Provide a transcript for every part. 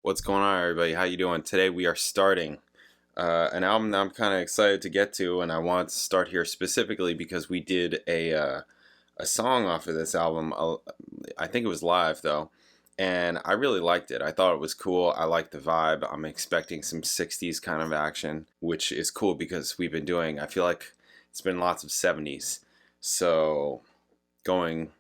What's going on, everybody? How you doing? Today we are starting an album that I'm kind of excited to get to, and I want to start here specifically because we did a song off of this album. I think it was live though, and I really liked it. I thought it was cool. I liked the vibe. I'm expecting some '60s kind of action, which is cool because we've been doing. I feel like it's been lots of '70s, so going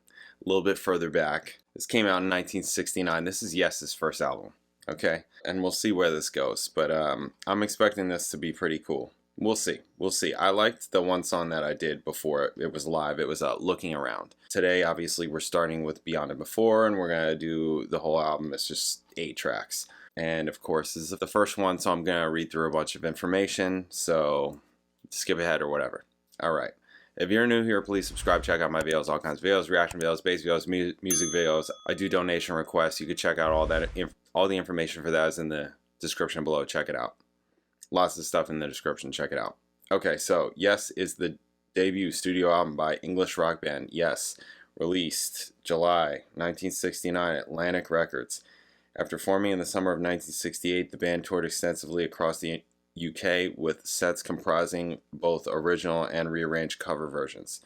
a little bit further back. This came out in 1969. This is Yes's first album. Okay, and we'll see where this goes, but I'm expecting this to be pretty cool. We'll see. We'll see. I liked the one song that I did before it was live. It was Looking Around. Today, obviously, we're starting with Beyond and Before, and we're going to do the whole album. It's just 8 tracks. And, of course, this is the first one, so I'm going to read through a bunch of information, so skip ahead or whatever. All right. If you're new here, please subscribe, check out my videos, all kinds of videos, reaction videos, bass videos, music videos. I do donation requests. You can check out all the information for that is in the description below. Check it out. Lots of stuff in the description. Check it out. Okay, so Yes is the debut studio album by English rock band Yes, released July 1969 at Atlantic Records. After forming in the summer of 1968, the band toured extensively across the UK with sets comprising both original and rearranged cover versions.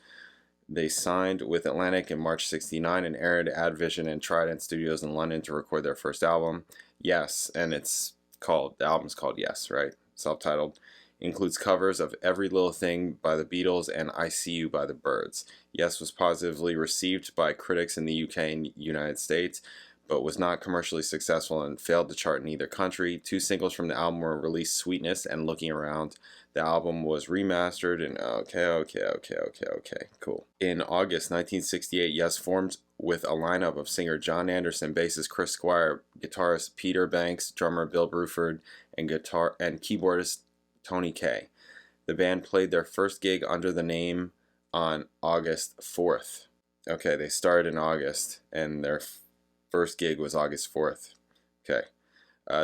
They signed with Atlantic in March '69 and aired at Vision and Trident Studios in London to record their first album, Yes, and the album's called Yes, right? Self-titled. Includes covers of Every Little Thing by the Beatles and I See You by the Byrds. Yes was positively received by critics in the UK and United States, but was not commercially successful and failed to chart in either country. 2 singles from the album were released, Sweetness and Looking Around. The album was remastered and okay, cool. In August 1968, Yes formed with a lineup of singer John Anderson, bassist Chris Squire, guitarist Peter Banks, drummer Bill Bruford, and keyboardist Tony Kaye. The band played their first gig under the name on August 4th. Okay, they started in August, and their first gig was August 4th. Okay.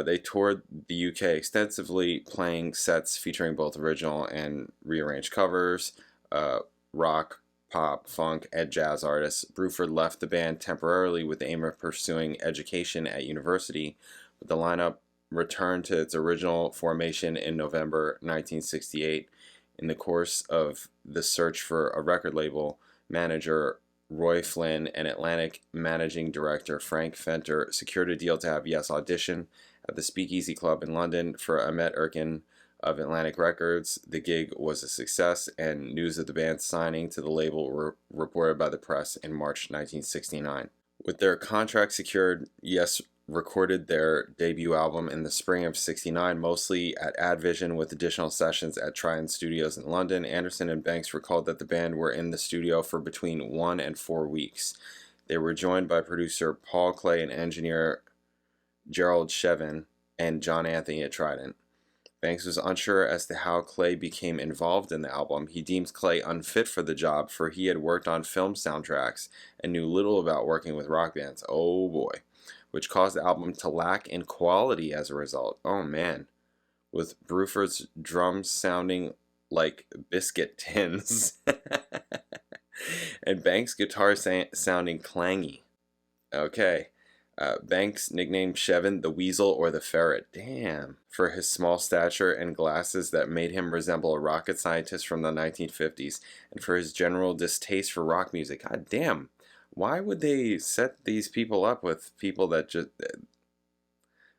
They toured the UK extensively, playing sets featuring both original and rearranged covers, rock, pop, funk, and jazz artists. Bruford left the band temporarily with the aim of pursuing education at university, but the lineup returned to its original formation in November 1968. In the course of the search for a record label, manager Roy Flynn and Atlantic managing director Frank Fenter secured a deal to have Yes audition at the Speakeasy Club in London for Ahmet Erkin of Atlantic Records. The gig was a success, and news of the band's signing to the label were reported by the press in March 1969. With their contract secured, Yes recorded their debut album in the spring of '69, mostly at Advision with additional sessions at Trident Studios in London. Anderson and Banks recalled that the band were in the studio for between 1 and 4 weeks. They were joined by producer Paul Clay and engineer Gerald Shevin and John Anthony at Trident. Banks was unsure as to how Clay became involved in the album. He deemed Clay unfit for the job, for he had worked on film soundtracks and knew little about working with rock bands. Oh boy. Which caused the album to lack in quality as a result. Oh man. With Bruford's drums sounding like biscuit tins and Banks' guitar sounding clangy. Okay. Banks nicknamed Shevin the Weasel or the Ferret, damn, for his small stature and glasses that made him resemble a rocket scientist from the 1950s, and for his general distaste for rock music. God damn, why would they set these people up with people that just...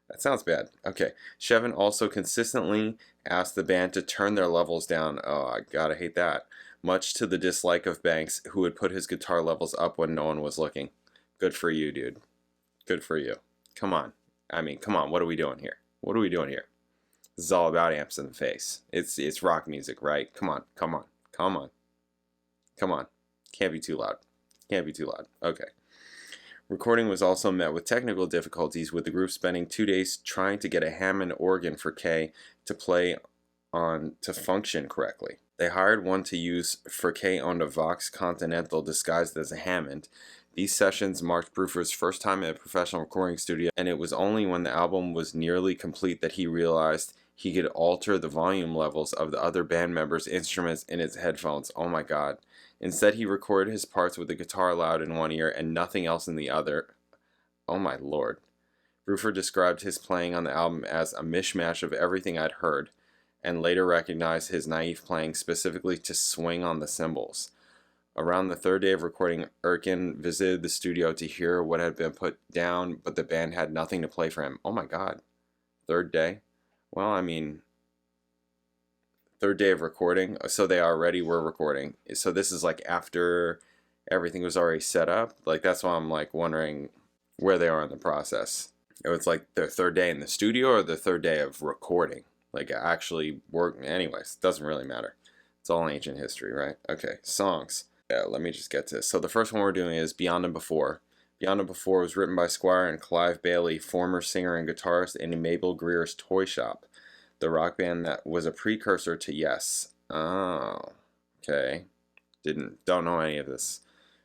That sounds bad. Okay, Shevin also consistently asked the band to turn their levels down. Oh, I gotta hate that. Much to the dislike of Banks, who would put his guitar levels up when no one was looking. Good for you, dude. Good for you. Come on. I mean, come on. What are we doing here? What are we doing here? This is all about amps in the face. It's rock music, right? Come on. Come on. Come on. Come on. Can't be too loud. Can't be too loud. Okay. Recording was also met with technical difficulties, with the group spending 2 days trying to get a Hammond organ for Kaye to play on to function correctly. They hired one to use for Kaye on a Vox Continental disguised as a Hammond. These sessions marked Bruford's first time in a professional recording studio, and it was only when the album was nearly complete that he realized he could alter the volume levels of the other band members' instruments in his headphones. Oh my god. Instead, he recorded his parts with the guitar loud in one ear and nothing else in the other. Oh my lord. Bruford described his playing on the album as a mishmash of everything I'd heard, and later recognized his naive playing specifically to swing on the cymbals. Around the third day of recording, Erkin visited the studio to hear what had been put down, but the band had nothing to play for him. Oh my god. Third day? Well, I mean, third day of recording, so they already were recording. So this is like after everything was already set up. Like, that's why I'm like wondering where they are in the process. It was like their third day in the studio or the third day of recording. Like, actually working. Anyways, doesn't really matter. It's all ancient history, right? Okay, songs. Yeah, let me just get to this. So the first one we're doing is Beyond and Before. Beyond and Before was written by Squire and Clive Bailey, former singer and guitarist in Mabel Greer's Toy Shop, the rock band that was a precursor to Yes. Oh, okay. Don't know any of this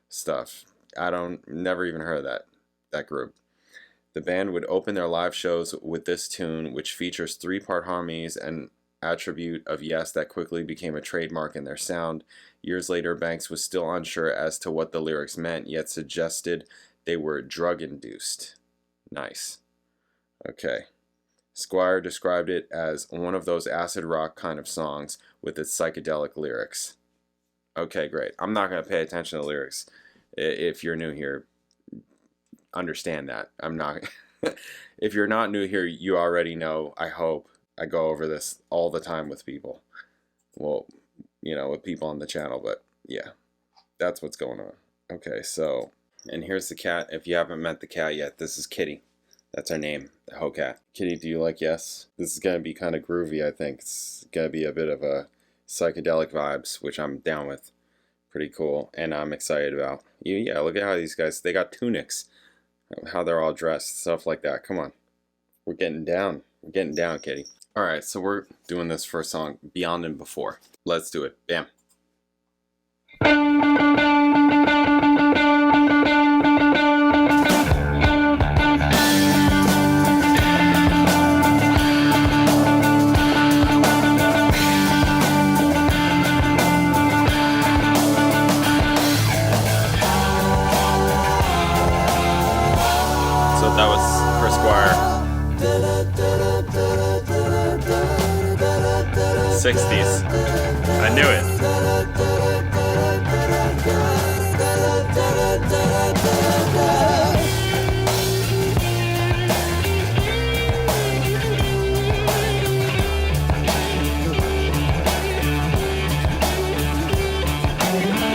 stuff. Never even heard of that group. The band would open their live shows with this tune, which features 3-part harmonies, an attribute of Yes that quickly became a trademark in their sound. Years later, Banks was still unsure as to what the lyrics meant, yet suggested they were drug-induced. Nice. Okay. Squire described it as one of those acid rock kind of songs with its psychedelic lyrics. Okay, great. I'm not going to pay attention to lyrics. If you're new here, understand that. I'm not. If you're not new here, you already know, I hope. I go over this all the time with people. Well, with people on the channel, but yeah, that's what's going on. Okay, so, and here's the cat. If you haven't met the cat yet, this is Kitty. That's her name, the Ho Cat. Kitty, do you like Yes? This is going to be kind of groovy, I think. It's going to be a bit of a psychedelic vibes, which I'm down with. Pretty cool, and I'm excited about. Yeah, look at how these guys, they got tunics. How they're all dressed, stuff like that. Come on. We're getting down. We're getting down, Kitty. Alright, so we're doing this first song, Beyond and Before. Let's do it. Bam. So that was Chris Squire. 60s. I knew it.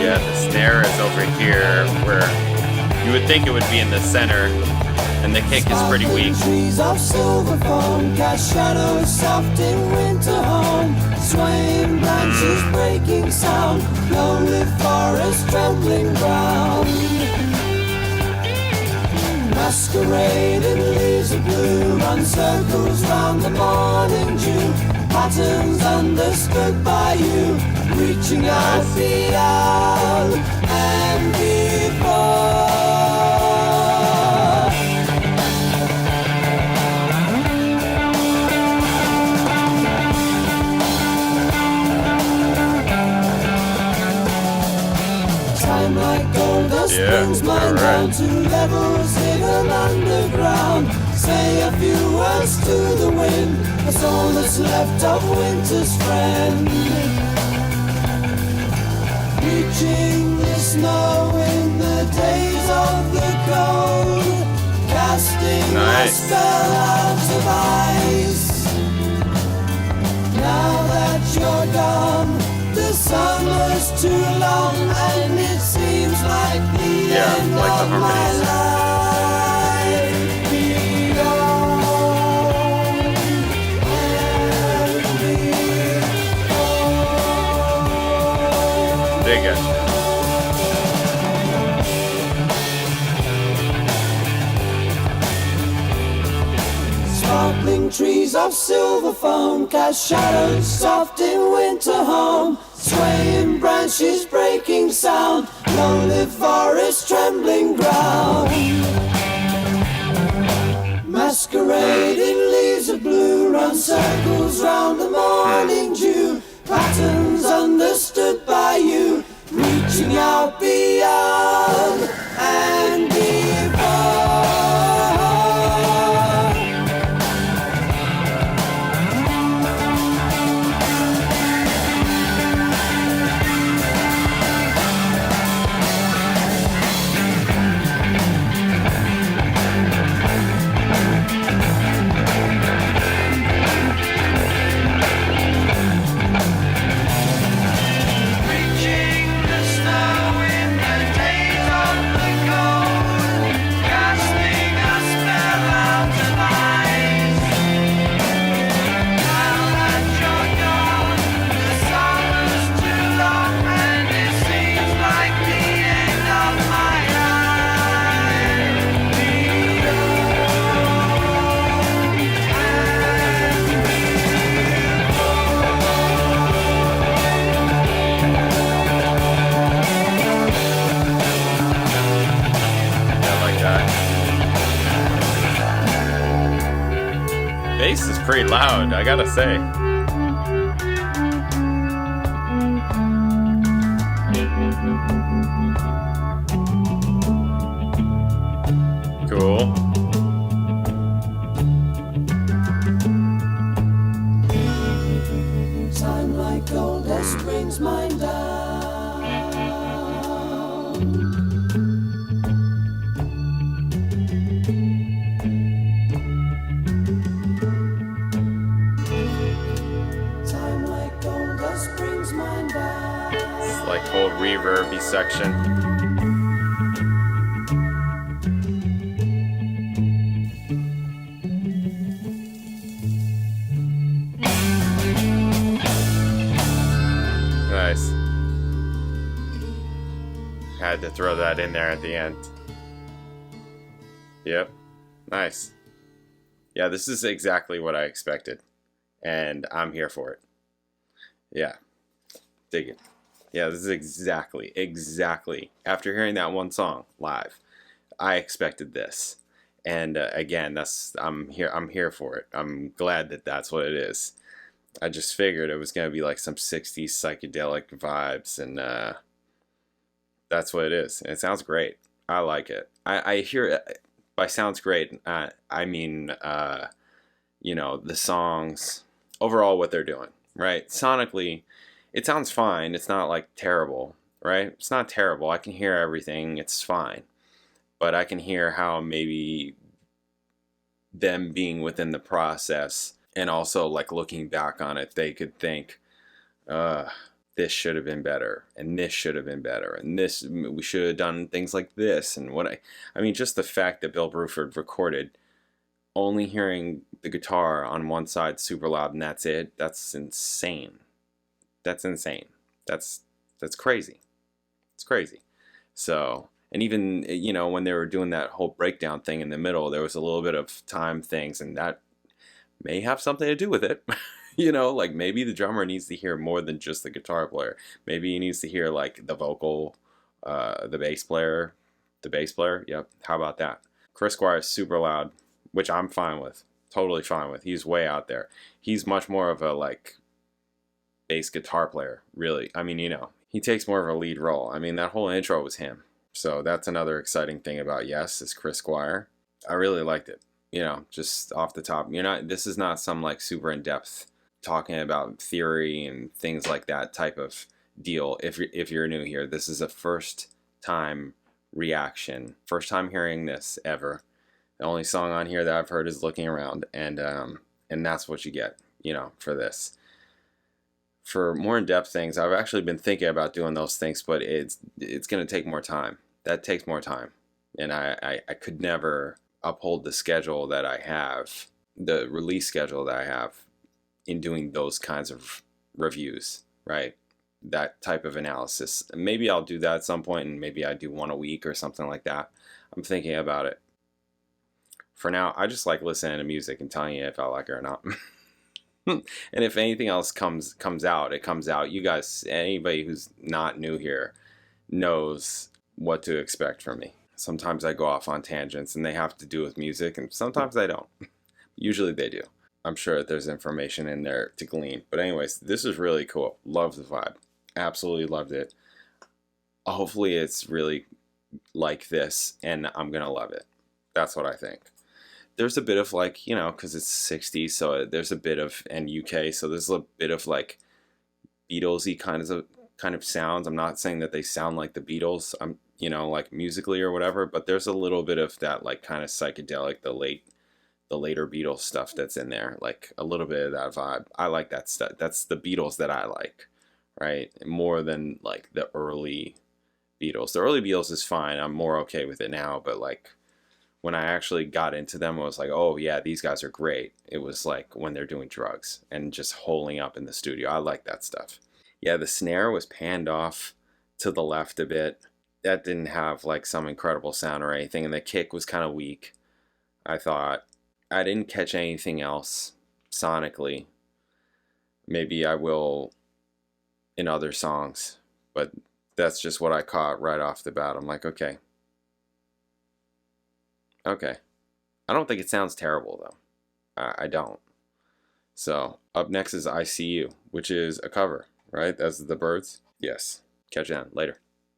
Yeah, the snare is over here where you would think it would be in the center, and the kick is pretty weak. Trees of silver foam cast shadows soft in winter home. Swaying branches breaking sound. Lonely forest trembling ground. Masquerading leaves of blue run circles round the morning dew. Patterns understood by you, reaching out beyond and before. Like gold dust brings mine down to levels hidden underground. Say a few words to the wind, that's all that's left of winter's friend. Reaching the snow in the days of the cold, casting a spell out of ice. Now that you're gone, the summer's too long and it seems like the end of my life. Beyond and beyond. Dig it. Sparkling trees of silver foam cast shadows soft in winter home. Swaying branches breaking sound. Lonely forest trembling ground. Masquerading leaves of blue run circles round the morning dew. Patterns understood by you, reaching out beyond and before. Bass is pretty loud, I gotta say. Cool. Time like gold that brings mine down. Time like gold that brings mine down. It's like whole reverby section. Nice. Had to throw that in there at the end. Yep. Nice. Yeah, this is exactly what I expected. And I'm here for it. Yeah. Dig it. Yeah, this is exactly. After hearing that one song live, I expected this. And again, I'm here for it. I'm glad that that's what it is. I just figured it was going to be like some 60s psychedelic vibes, and that's what it is. And it sounds great. I like it. I hear it. By sounds great, I mean, you know, the songs, overall what they're doing, right? Sonically, it sounds fine. It's not like terrible, right? It's not terrible. I can hear everything. It's fine. But I can hear how maybe them being within the process and also like looking back on it, they could think, this should have been better, and this should have been better, and this, we should have done things like this. And what I mean, just the fact that Bill Bruford recorded only hearing the guitar on one side super loud and that's it, that's insane. That's insane. That's crazy. It's crazy. So, and even, you know, when they were doing that whole breakdown thing in the middle, there was a little bit of time things, and that may have something to do with it. You know, like maybe the drummer needs to hear more than just the guitar player. Maybe he needs to hear like the vocal, the bass player. Yep. How about that? Chris Squire is super loud, which I'm fine with. Totally fine with. He's way out there. He's much more of a like bass guitar player, really. I mean, you know, he takes more of a lead role. I mean, that whole intro was him. So that's another exciting thing about Yes is Chris Squire. I really liked it. You know, just off the top. This is not some like super in-depth talking about theory and things like that type of deal. If you're new here, this is a first time reaction, first time hearing this ever. The only song on here that I've heard is Looking Around, and that's what you get, you know, for this. For more in-depth things, I've actually been thinking about doing those things, but it's going to take more time. That takes more time, and I could never uphold the schedule that I have, the release schedule that I have, in doing those kinds of reviews, right? That type of analysis. Maybe I'll do that at some point, and maybe I do one a week or something like that. I'm thinking about it. For now, I just like listening to music and telling you if I like it or not. And if anything else comes out, it comes out. You guys, anybody who's not new here knows what to expect from me. Sometimes I go off on tangents and they have to do with music, and sometimes I don't. Usually they do. I'm sure that there's information in there to glean. But anyways, this is really cool. Love the vibe. Absolutely loved it. Hopefully it's really like this, and I'm going to love it. That's what I think. There's a bit of like, you know, because it's 60s, so there's a bit of, and UK, so there's a bit of like Beatlesy kind of sounds. I'm not saying that they sound like the Beatles, you know, like musically or whatever, but there's a little bit of that like kind of psychedelic, the later Beatles stuff that's in there, like a little bit of that vibe. I like that stuff. That's the Beatles that I like, right? More than like the early Beatles. The early Beatles is fine. I'm more okay with it now, but like when I actually got into them, I was like, oh yeah, these guys are great. It was like when they're doing drugs and just holing up in the studio. I like that stuff. Yeah, the snare was panned off to the left a bit. That didn't have like some incredible sound or anything, and the kick was kind of weak, I thought. I didn't catch anything else sonically. Maybe I will in other songs, but that's just what I caught right off the bat. I'm like, okay. I don't think it sounds terrible though. I don't. So up next is I See You, which is a cover, right? That's the Birds. Yes. Catch you on later.